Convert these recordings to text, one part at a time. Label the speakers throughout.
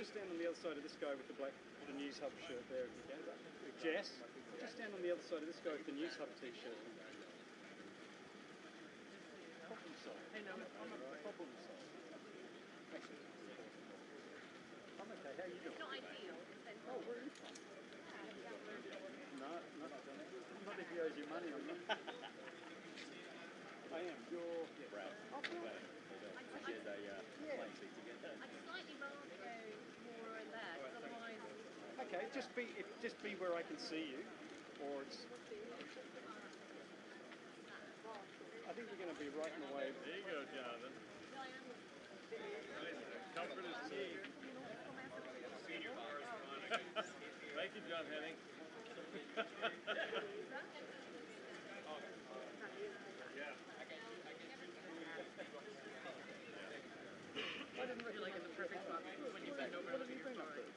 Speaker 1: just stand on the other side of this guy with the News Hub shirt there, if you can. Jess, just stand on the other side of this guy with the News Hub t-shirt. Problem solved. I know. I'm a problem solved. I'm okay. How are you doing? It's not ideal. Oh, where are you from? No, not if he owes you money on that. I am. You're Brad. Oh, Brad. She has a plane seat to get there. I'd slightly rather go more in there, because otherwise... Okay, just be where I can see you, or it's... I think you're going to be right in the way. There you go, Jonathan. Comfort is key. Senior correspondent. Thank you, John Henning. I didn't really like it the perfect spot when you bend over and look at your story.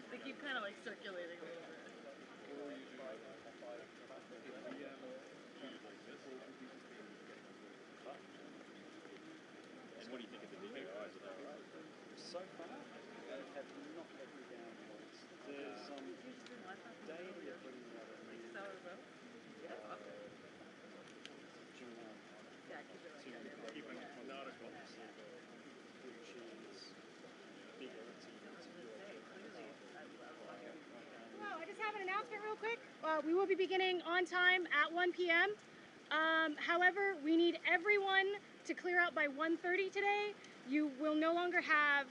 Speaker 1: They keep kind of like circulating a little bit. And what do you think of the video guys? Are they alright? So far, they have not let me down once. There's daily they're putting out a new... So as well? Yeah, that's awesome. Yeah, keep it like that. Keep it nautical. Which is bigger.
Speaker 2: Hello, I just have an announcement real quick. We will be beginning on time at 1 p.m. However, we need everyone to clear out by 1:30 today. You will no longer have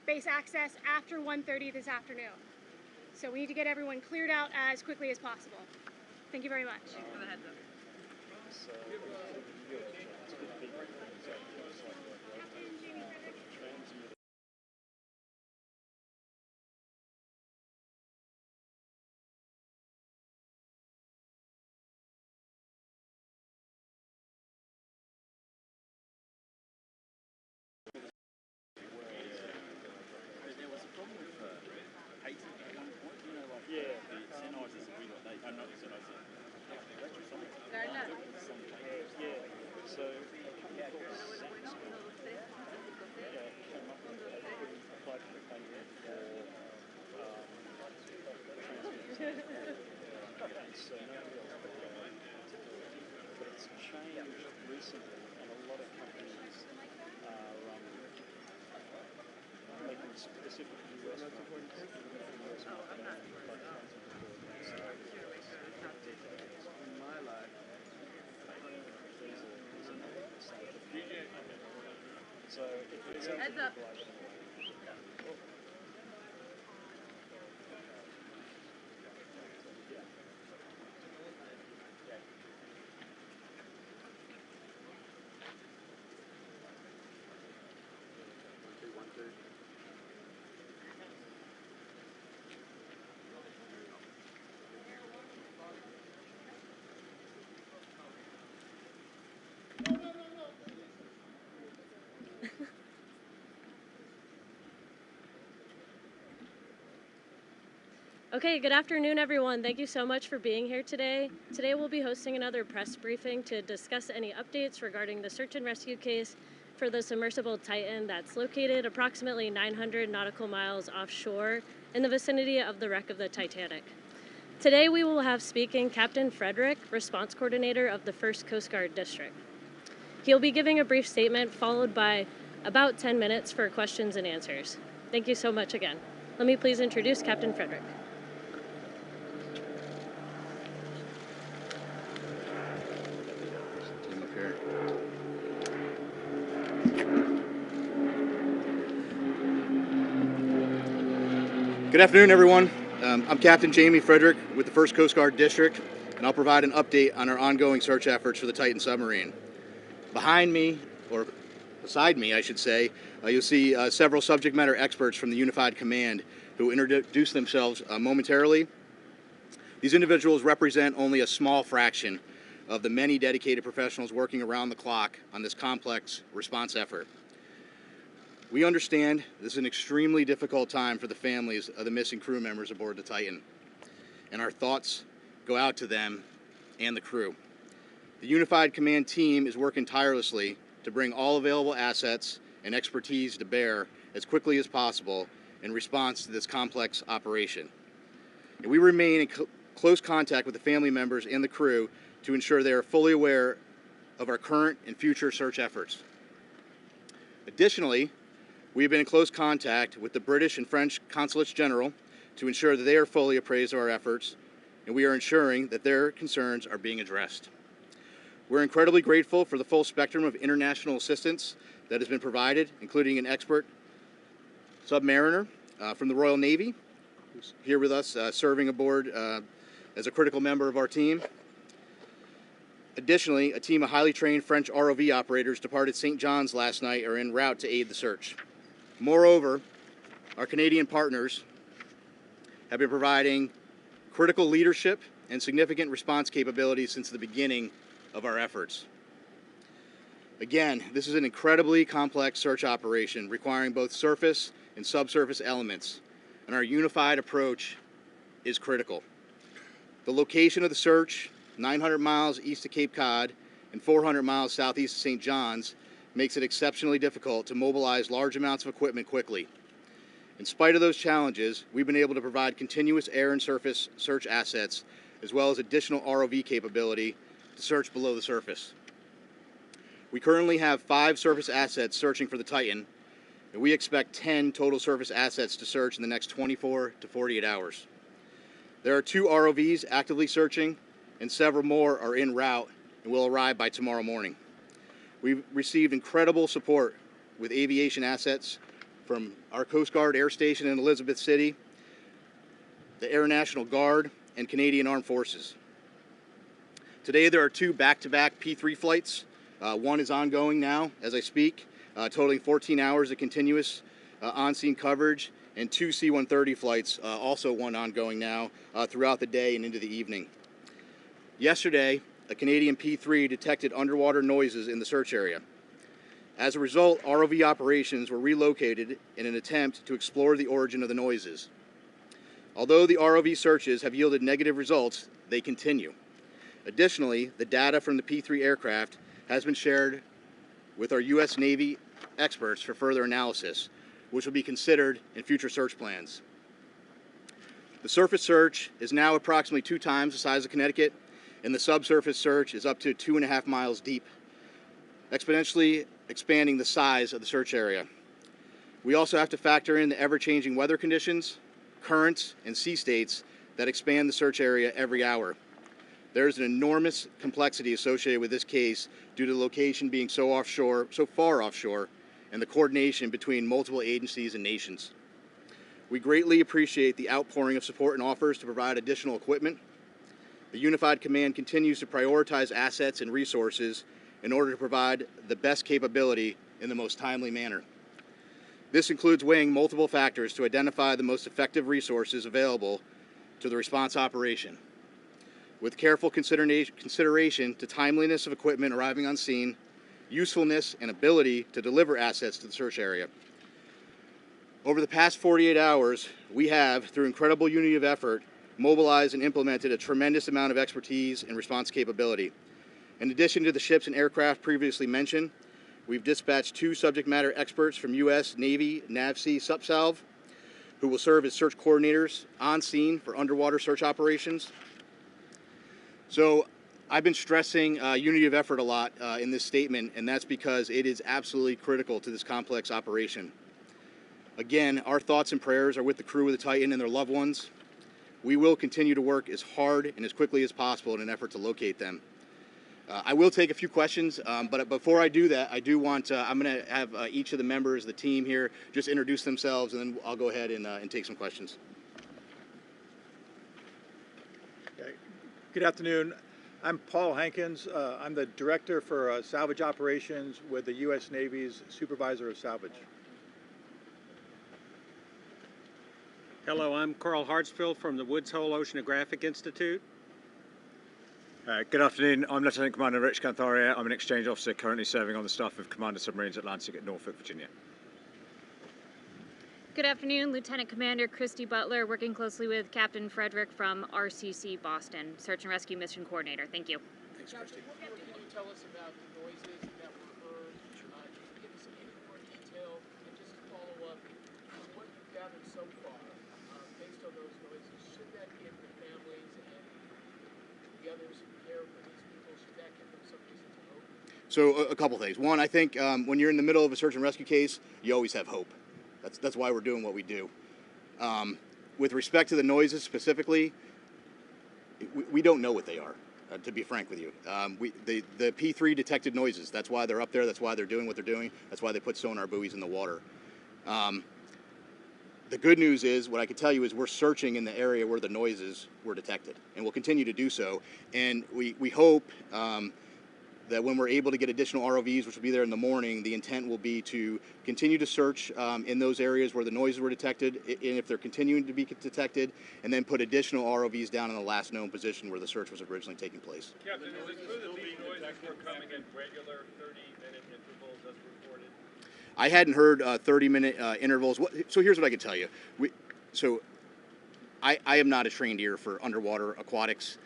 Speaker 2: base access after 1:30 this afternoon. So we need to get everyone cleared out as quickly as possible. Thank you very much.
Speaker 3: Thanks for the heads up.
Speaker 2: Captain Jamie Frederick.
Speaker 1: But it's changed recently, and a lot of companies are making specific US companies. In my life, so it's
Speaker 3: heads up.
Speaker 4: Okay, good afternoon, everyone. Thank you so much for being here today. Today we'll be hosting another press briefing to discuss any updates regarding the search and rescue case for the submersible Titan that's located approximately 900 nautical miles offshore in the vicinity of the wreck of the Titanic. Today we will have speaking Captain Frederick, Response Coordinator of the 1st Coast Guard District. He'll be giving a brief statement followed by about 10 minutes for questions and answers. Thank you so much again. Let me please introduce Captain Frederick.
Speaker 3: Good afternoon, everyone. I'm Captain Jamie Frederick with the 1st Coast Guard District, and I'll provide an update on our ongoing search efforts for the Titan submarine. Behind me, or beside me, I should say, you'll see several subject matter experts from the Unified Command who introduce themselves momentarily. These individuals represent only a small fraction of the many dedicated professionals working around the clock on this complex response effort. We understand this is an extremely difficult time for the families of the missing crew members aboard the Titan, and our thoughts go out to them and the crew. The Unified Command team is working tirelessly to bring all available assets and expertise to bear as quickly as possible in response to this complex operation. And we remain in close contact with the family members and the crew to ensure they are fully aware of our current and future search efforts. Additionally, we have been in close contact with the British and French Consulates General to ensure that they are fully appraised of our efforts, and we are ensuring that their concerns are being addressed. We're incredibly grateful for the full spectrum of international assistance that has been provided, including an expert submariner from the Royal Navy, who's here with us serving aboard as a critical member of our team. Additionally, a team of highly trained French ROV operators departed St. John's last night are en route to aid the search. Moreover, our Canadian partners have been providing critical leadership and significant response capabilities since the beginning of our efforts. Again, this is an incredibly complex search operation requiring both surface and subsurface elements, and our unified approach is critical. The location of the search, 900 miles east of Cape Cod and 400 miles southeast of St. John's, makes it exceptionally difficult to mobilize large amounts of equipment quickly. In spite of those challenges, we've been able to provide continuous air and surface search assets, as well as additional ROV capability to search below the surface. We currently have 5 surface assets searching for the Titan, and we expect 10 total surface assets to search in the next 24 to 48 hours. There are 2 ROVs actively searching, and several more are en route and will arrive by tomorrow morning. We've received incredible support with aviation assets from our Coast Guard Air Station in Elizabeth City, the Air National Guard, and Canadian Armed Forces. Today there are 2 back-to-back P3 flights. One is ongoing now as I speak, totaling 14 hours of continuous on-scene coverage, and 2 C-130 flights, also one ongoing now, throughout the day and into the evening. Yesterday, a Canadian P3 detected underwater noises in the search area. As a result, ROV operations were relocated in an attempt to explore the origin of the noises. Although the ROV searches have yielded negative results, they continue. Additionally, the data from the P3 aircraft has been shared with our U.S. Navy experts for further analysis, which will be considered in future search plans. The surface search is now approximately 2 times the size of Connecticut, and the subsurface search is up to 2.5 miles deep, exponentially expanding the size of the search area. We also have to factor in the ever-changing weather conditions, currents, and sea states that expand the search area every hour. There's an enormous complexity associated with this case due to the location being so far offshore, and the coordination between multiple agencies and nations. We greatly appreciate the outpouring of support and offers to provide additional equipment. The Unified Command continues to prioritize assets and resources in order to provide the best capability in the most timely manner. This includes weighing multiple factors to identify the most effective resources available to the response operation, with careful consideration to timeliness of equipment arriving on scene, usefulness and ability to deliver assets to the search area. Over the past 48 hours, we have, through incredible unity of effort, mobilized and implemented a tremendous amount of expertise and response capability. In addition to the ships and aircraft previously mentioned, we've dispatched 2 subject matter experts from U.S. Navy NAVSEA SUPSALV, who will serve as search coordinators on scene for underwater search operations. So I've been stressing unity of effort a lot in this statement, and that's because it is absolutely critical to this complex operation. Again, our thoughts and prayers are with the crew of the Titan and their loved ones. We will continue to work as hard and as quickly as possible in an effort to locate them. I will take a few questions, but before I do that, I do want I'm going to have each of the members of the team here just introduce themselves, and then I'll go ahead and take some questions.
Speaker 5: Okay. Good afternoon. I'm Paul Hankins. I'm the Director for Salvage Operations with the U.S. Navy's Supervisor of Salvage.
Speaker 6: Hello, I'm Carl Hartsfield from the Woods Hole Oceanographic Institute.
Speaker 7: Good afternoon, I'm Lieutenant Commander Rich Cantharia. I'm an exchange officer currently serving on the staff of Commander Submarines Atlantic at Norfolk, Virginia.
Speaker 8: Good afternoon, Lieutenant Commander Christy Butler, working closely with Captain Frederick from RCC Boston, Search and Rescue Mission Coordinator. Thank you.
Speaker 3: Thanks, Christy.
Speaker 9: Can you tell us about the noises that were heard? Just give us any more detail, and just to follow up on what you've gathered so far based on those noises. Should that give the families and the others who care for these people, should that give them some reason to hope?
Speaker 3: So a couple things. One, I think when you're in the middle of a search and rescue case, you always have hope. That's why we're doing what we do. With respect to the noises specifically, we don't know what they are, to be frank with you. The P3 detected noises. That's why they're up there. That's why they're doing what they're doing. That's why they put sonar buoys in the water. The good news is, what I can tell you is we're searching in the area where the noises were detected, and we'll continue to do so. And we hope that when we're able to get additional ROVs, which will be there in the morning, the intent will be to continue to search in those areas where the noises were detected, and if they're continuing to be detected, and then put additional ROVs down in the last known position where the search was originally taking place.
Speaker 10: Captain, is it true that these noises were coming in regular 30-minute intervals as reported?
Speaker 3: I hadn't heard 30-minute intervals. So here's what I can tell you. I am not a trained ear for underwater aquatics.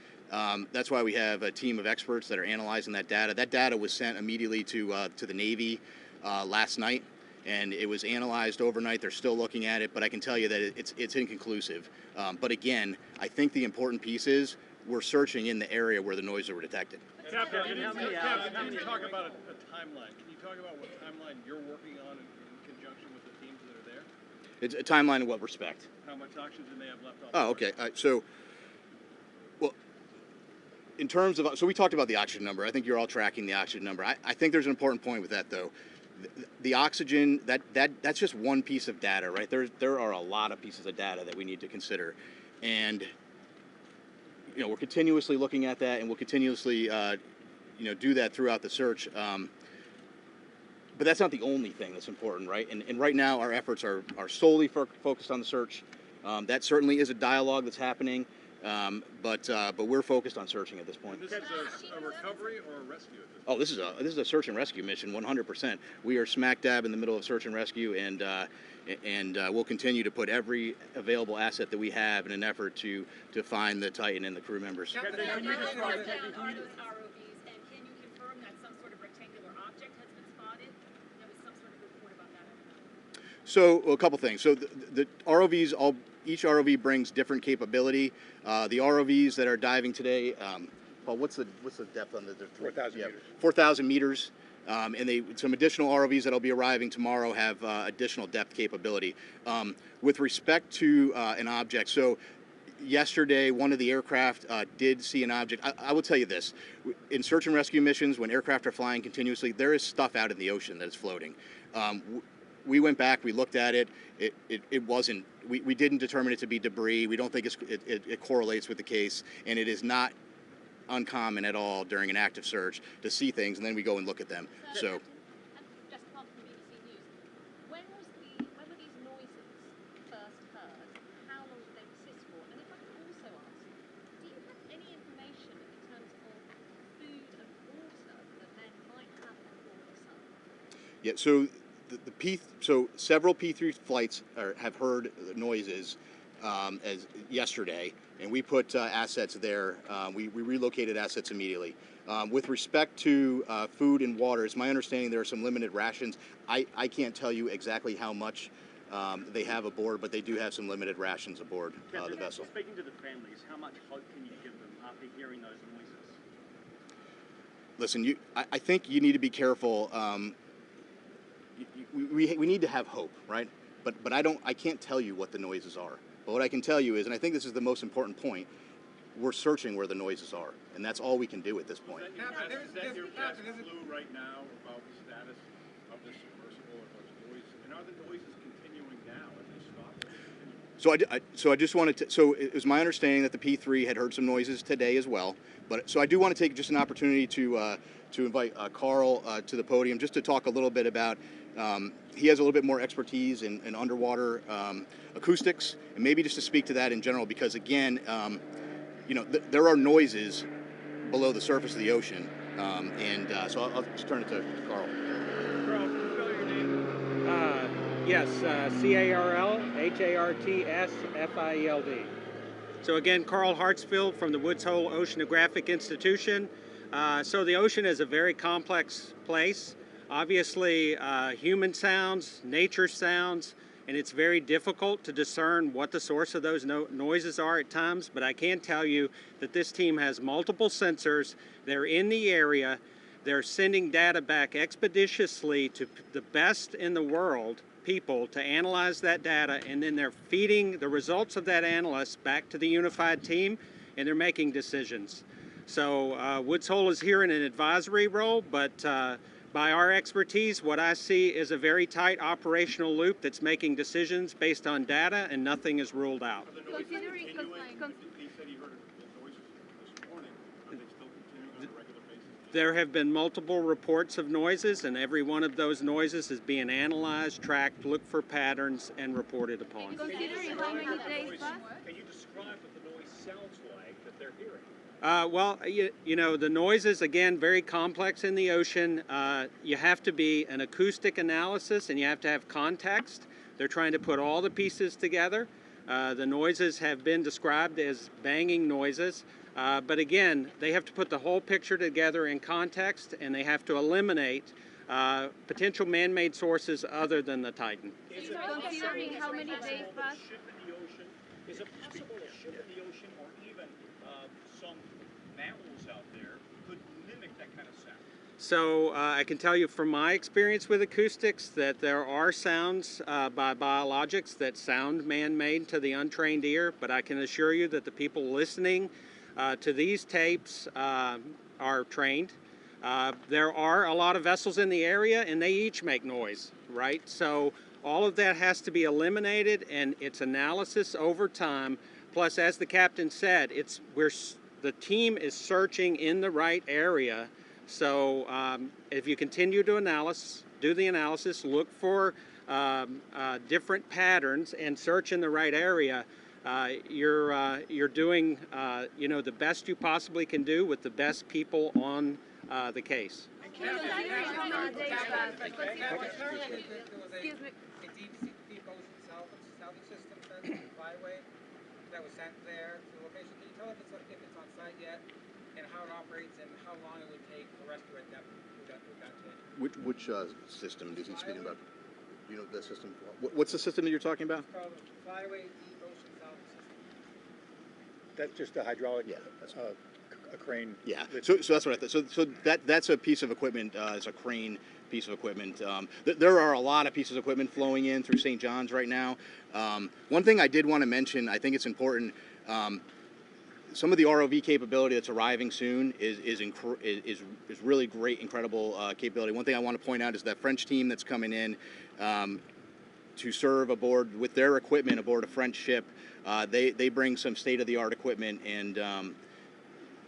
Speaker 3: That's why we have a team of experts that are analyzing that data. That data was sent immediately to the Navy last night, and it was analyzed overnight. They're still looking at it, but I can tell you that it's inconclusive. But again, I think the important piece is we're searching in the area where the noises were detected.
Speaker 10: Captain, can you talk about a timeline? Can you talk about what timeline you're working on in conjunction with the teams that are there?
Speaker 3: It's a timeline in what respect?
Speaker 10: How much oxygen they have left off?
Speaker 3: Oh, okay. Well, in terms of, so we talked about the oxygen number. I think you're all tracking the oxygen number. I think there's an important point with that, though. The oxygen, that's just one piece of data, right? There are a lot of pieces of data that we need to consider. And, we're continuously looking at that, and we'll continuously, do that throughout the search. But that's not the only thing that's important, right? And right now, our efforts are solely focused on the search. That certainly is a dialogue that's happening. But we're focused on searching at this point.
Speaker 10: This is a recovery or a rescue at this point?
Speaker 3: Oh, this is a search and rescue mission, 100%. We are smack dab in the middle of search and rescue, and we'll continue to put every available asset that we have in an effort to find the Titan and the crew members.
Speaker 2: Captain, can you describe are those ROVs, and can you confirm that some sort of rectangular object has been spotted? There was some sort of report about that.
Speaker 3: So a couple things. So the ROVs each ROV brings different capability. The ROVs that are diving today, Paul, what's the depth on the
Speaker 5: 4,000 meters.
Speaker 3: 4,000 meters. And some additional ROVs that'll be arriving tomorrow have additional depth capability. With respect to an object, so yesterday one of the aircraft did see an object. I will tell you this: in search and rescue missions, when aircraft are flying continuously, there is stuff out in the ocean that is floating. We went back, we looked at it. It wasn't. We didn't determine it to be debris. We don't think it correlates with the case, and it is not uncommon at all during an active search to see things, and then we go and look at them. So.
Speaker 11: Just from BBC News, when were these noises first heard? How long did they persist for? And if I could also ask, do you have any information in terms of food and water that men might have on board the sub?
Speaker 3: Yeah. So. So several P3 flights have heard noises as yesterday, and we put assets there. We relocated assets immediately. With respect to food and water, it's my understanding there are some limited rations. I can't tell you exactly how much they have aboard, but they do have some limited rations aboard the vessel.
Speaker 1: Speaking to the families, how much hope can you give them after hearing those noises?
Speaker 3: listen, I think you need to be careful. We need to have hope, right? But I can't tell you what the noises are. But what I can tell you is, and I think this is the most important point, we're searching where the noises are, and that's all we can do at this point.
Speaker 10: Is that your best clue right now about the status of the submersible or those noises? And are the noises continuing now? Have they stopped?
Speaker 3: So I just wanted to. So it was my understanding that the P3 had heard some noises today as well. But so I do want to take just an opportunity to invite Carl to the podium just to talk a little bit about. He has a little bit more expertise in underwater acoustics, and maybe just to speak to that in general, because again, there are noises below the surface of the ocean, so I'll just turn it to Carl.
Speaker 6: Carl, can you spell your name? Yes, Carl Hartsfield. So again, Carl Hartsfield from the Woods Hole Oceanographic Institution. So the ocean is a very complex place. Obviously, human sounds, nature sounds, and it's very difficult to discern what the source of those noises are at times, but I can tell you that this team has multiple sensors. They're in the area. They're sending data back expeditiously to the best in the world people to analyze that data, and then they're feeding the results of that analysis back to the unified team, and they're making decisions. So Woods Hole is here in an advisory role, but by our expertise, what I see is a very tight operational loop that's making decisions based on data, and nothing is ruled out.
Speaker 11: Considering,
Speaker 10: He said he heard the noises this morning. Are they still continuing on a regular basis?
Speaker 6: There have been multiple reports of noises, and every one of those noises is being analyzed, tracked, looked for patterns, and reported upon.
Speaker 11: Considering how many days passed?
Speaker 10: Can you describe what the noise sounds like that they're hearing?
Speaker 6: Well, the noises, again, very complex in the ocean. You have to be an acoustic analysis, and you have to have context. They're trying to put all the pieces together. The noises have been described as banging noises. But again, they have to put the whole picture together in context, and they have to eliminate potential man-made sources other than the Titan.
Speaker 11: Considering how many days passed?
Speaker 10: Is it possible a ship in the ocean or even some mammals out there could mimic that kind of sound?
Speaker 6: So I can tell you from my experience with acoustics that there are sounds by biologics that sound man-made to the untrained ear, but I can assure you that the people listening to these tapes are trained. There are a lot of vessels in the area, and they each make noise, right? So all of that has to be eliminated, and it's analysis over time. Plus, as the captain said, the team is searching in the right area. So if you continue to do the analysis, look for different patterns, and search in the right area, you're doing the best you possibly can do with the best people on the case.
Speaker 11: Considering how many days passed? Excuse me.
Speaker 12: Deep ocean salvage system flyway that was sent there to the location. Can you tell if it's on site yet, and how it operates, and how long it would take to rescue at depth with that tank?
Speaker 3: Which system is he speaking about? Do you know the system? What's the system that you're talking about?
Speaker 12: It's called the Flyway Deep Ocean Salvage System.
Speaker 5: That's just a hydraulic,
Speaker 3: Yeah, that's
Speaker 5: a crane.
Speaker 3: Yeah, so that's what I thought. So that's a piece of equipment. It's a crane piece of equipment. There are a lot of pieces of equipment flowing in through St. John's right now. One thing I did want to mention, I think it's important. Some of the ROV capability that's arriving soon is really great, incredible capability. One thing I want to point out is that French team that's coming in to serve aboard with their equipment aboard a French ship. They bring some state-of-the-art equipment, and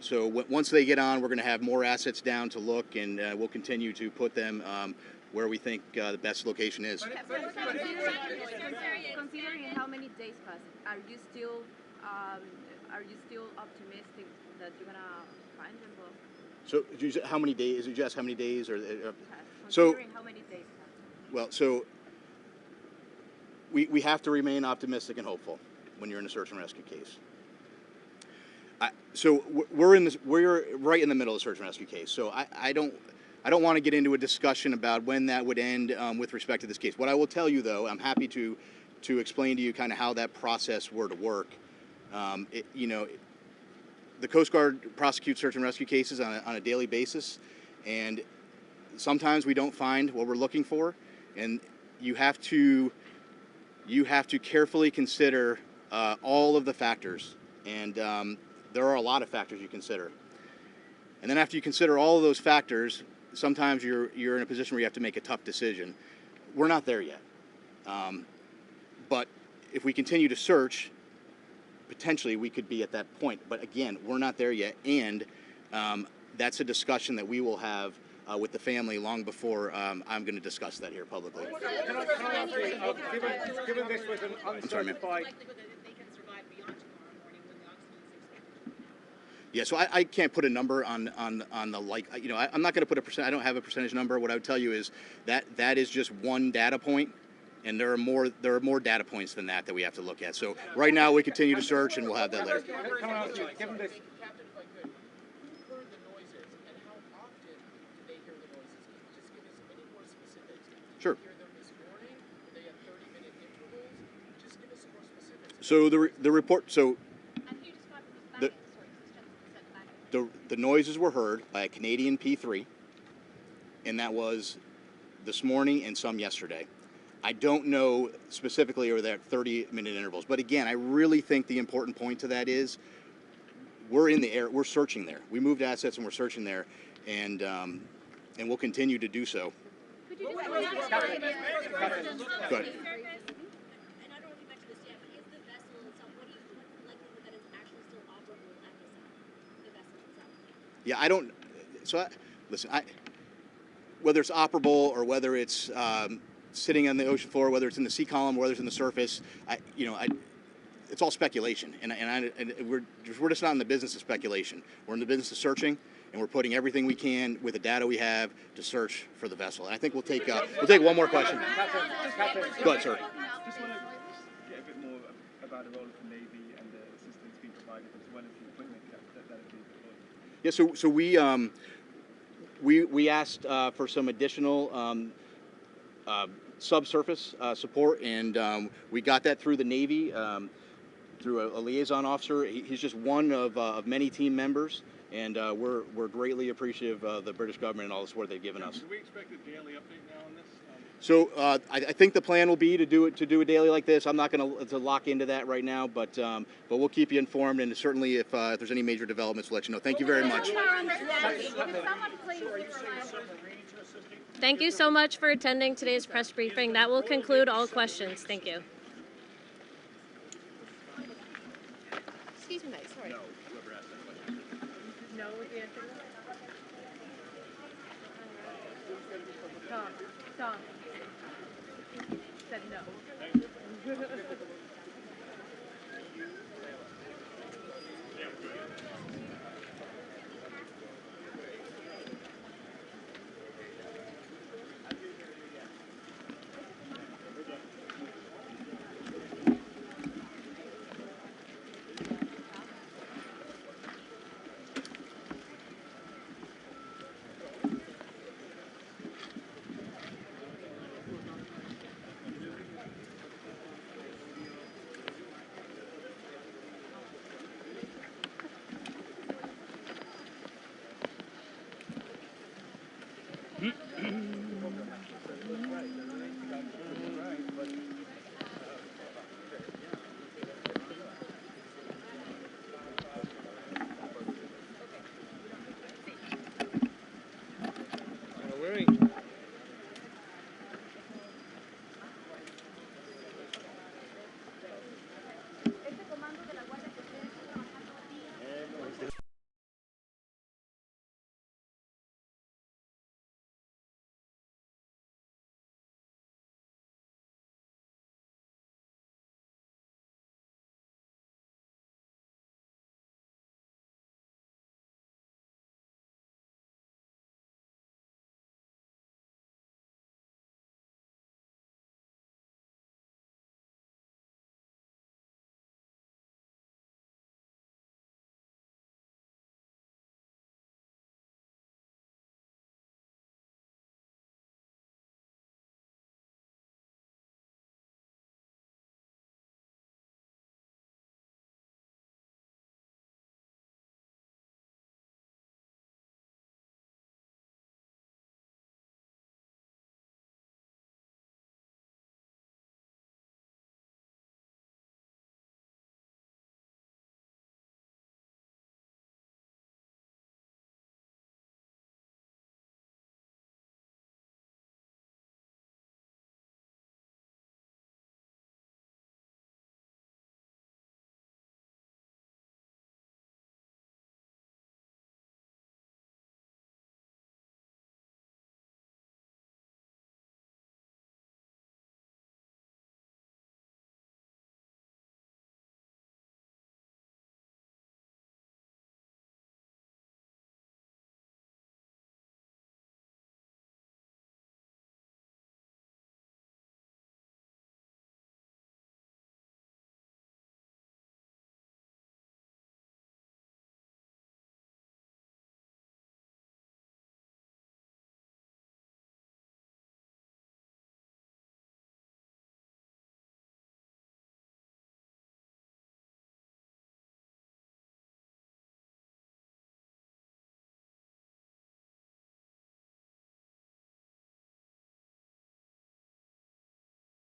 Speaker 3: so once they get on, we're going to have more assets down to look, and we'll continue to put them where we think the best location is.
Speaker 11: Considering how many days passed, are you still optimistic that you're gonna find them both?
Speaker 3: So how many days? Did you ask how many days?
Speaker 11: Considering how many days passed?
Speaker 3: Well, so we have to remain optimistic and hopeful when you're in a search and rescue case. So we're right in the middle of the search and rescue case. So I don't want to get into a discussion about when that would end with respect to this case. What I will tell you, though, I'm happy to explain to you kind of how that process were to work. The Coast Guard prosecutes search and rescue cases on a daily basis, And sometimes we don't find what we're looking for, and you have to carefully consider all of the factors, and there are a lot of factors you consider. And then after you consider all of those factors, sometimes you're in a position where you have to make a tough decision. We're not there yet, but if we continue to search, potentially we could be at that point. But again, we're not there yet, and that's a discussion that we will have with the family long before I'm going to discuss that here publicly.
Speaker 12: Can I ask, given this was an uncertified...
Speaker 3: Yeah, so I can't put a number on the, like, you know, I'm not going to put a percent. I don't have a percentage number. What I would tell you is that is just one data point, and there are more data points than that we have to look at. So right now we continue to search, and we'll have that later.
Speaker 12: Can I ask you, given this...
Speaker 9: Captain, if I could, who heard the noises and how often do they hear the noises? Can you just give us any more specifics? Did
Speaker 3: Sure.
Speaker 9: you hear them this morning? Were they at 30-minute intervals? Just give us some more specifics.
Speaker 3: So the report. So the noises were heard by a Canadian P3, and that was this morning and some yesterday. I don't know specifically or they're at 30-minute intervals, but again, I really think the important point to that is we're in the air, we're searching there. We moved assets and we're searching there, and we'll continue to do so.
Speaker 11: Could you just
Speaker 3: Go ahead.
Speaker 11: and I don't know if you mentioned this yet, but is the vessel itself, what's the likelihood that it's actually still operable at the vessel itself?
Speaker 3: Yeah, I don't. So, listen, whether it's operable or whether it's sitting on the ocean floor, whether it's in the sea column, whether it's in the surface, it's all speculation, and we're just not in the business of speculation. We're in the business of searching, and we're putting everything we can with the data we have to search for the vessel. And I think we'll take one more question. Go ahead, sir.
Speaker 13: Just want to get a bit more about the role of the Navy and the assistance being provided, as well as the equipment that is being deployed.
Speaker 3: Yeah, so we asked for some additional subsurface support, and we got that through the Navy, through a liaison officer. He's just one of many team members, and we're greatly appreciative of the British government and all the support they've given us.
Speaker 10: Do we expect a daily update now on this?
Speaker 3: So I think the plan will be to do a daily like this. I'm not going to lock into that right now, but we'll keep you informed, and certainly if there's any major developments, we'll let you know. Thank you very much.
Speaker 4: Thank you so much for attending today's press briefing. That will conclude all questions. Thank you.
Speaker 11: Excuse me, sorry.
Speaker 10: No, whoever asked that question.
Speaker 2: No was the answer. Tom said no.
Speaker 14: We're in